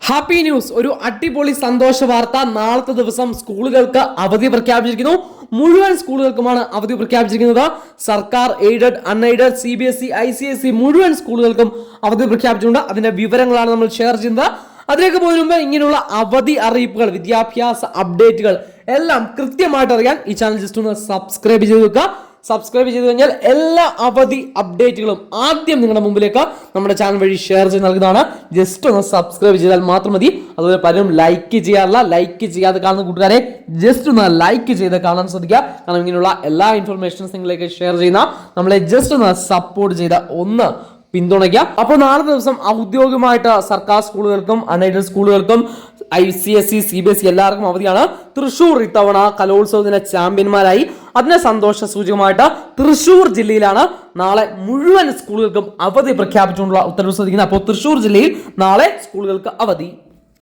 Happy news, ഒരു അടിപൊളി സന്തോഷ വാർത്ത. നാളത്തെ ദിവസം സ്കൂളുകൾക്ക് അവധി പ്രഖ്യാപിച്ചിരിക്കുന്നു. മുഴുവൻ സ്കൂളുകൾക്കുമാണ് അവധി പ്രഖ്യാപിച്ചിരിക്കുന്നത്. സർക്കാർ, എയ്ഡഡ്, അൺഎയ്ഡഡ്, CBSE, ICSE മുഴുവൻ സ്കൂളുകൾക്കും അവധി പ്രഖ്യാപിച്ചിട്ടുണ്ട്. അതിന്റെ വിവരങ്ങളാണ് നമ്മൾ ഷെയർ ചെയ്യുന്നത്. അതിലേക്ക് പോകുന്നതിന് മുമ്പ് ഇങ്ങനെയുള്ള അവധി അറിയിപ്പുകൾ, വിദ്യാഭ്യാസ അപ്ഡേറ്റുകൾ എല്ലാം കൃത്യമായിട്ട് അറിയാൻ ഈ ചാനൽ ജസ്റ്റ് ഒന്ന് സബ്സ്ക്രൈബ് ചെയ്ത് വെക്കുക. സബ്സ്ക്രൈബ് ചെയ്ത് കഴിഞ്ഞാൽ എല്ലാ അവധി അപ്ഡേറ്റുകളും ആദ്യം നിങ്ങളുടെ മുമ്പിലേക്ക് നമ്മുടെ ചാനൽ വഴി ഷെയർ ചെയ്ത് നൽകുന്നതാണ്. ജസ്റ്റ് ഒന്ന് സബ്സ്ക്രൈബ് ചെയ്താൽ മാത്രം മതി. അതുപോലെ പലരും ലൈക്ക് ചെയ്യാറില്ല. ലൈക്ക് ചെയ്യാതെ കാണുന്ന കൂട്ടുകാരെ ജസ്റ്റ് ഒന്ന് ലൈക്ക് ചെയ്ത് കാണാൻ ശ്രദ്ധിക്കുക. കാരണം ഇങ്ങനെയുള്ള എല്ലാ ഇൻഫർമേഷൻസ് നിങ്ങളിലേക്ക് ഷെയർ ചെയ്യുന്ന നമ്മളെ ജസ്റ്റ് ഒന്ന് സപ്പോർട്ട് ചെയ്ത ഒന്ന് പിന്തുണയ്ക്കാം. അപ്പോൾ നാളെ ദിവസം ഔദ്യോഗികമായിട്ട് സർക്കാർ സ്കൂളുകൾക്കും അൺഎയ്ഡഡ് സ്കൂളുകൾക്കും ICSE, CBSE എല്ലാവർക്കും അവധിയാണ്. തൃശൂർ ഇത്തവണ കലോത്സവത്തിന് ചാമ്പ്യന്മാരായി. അതിന് സന്തോഷ സൂചകമായിട്ട് തൃശൂർ ജില്ലയിലാണ് നാളെ മുഴുവൻ സ്കൂളുകൾക്കും അവധി പ്രഖ്യാപിച്ചുകൊണ്ടുള്ള ഉത്തരവ് ശ്രദ്ധിക്കുന്നത്. അപ്പോൾ തൃശൂർ ജില്ലയിൽ നാളെ സ്കൂളുകൾക്ക് അവധി.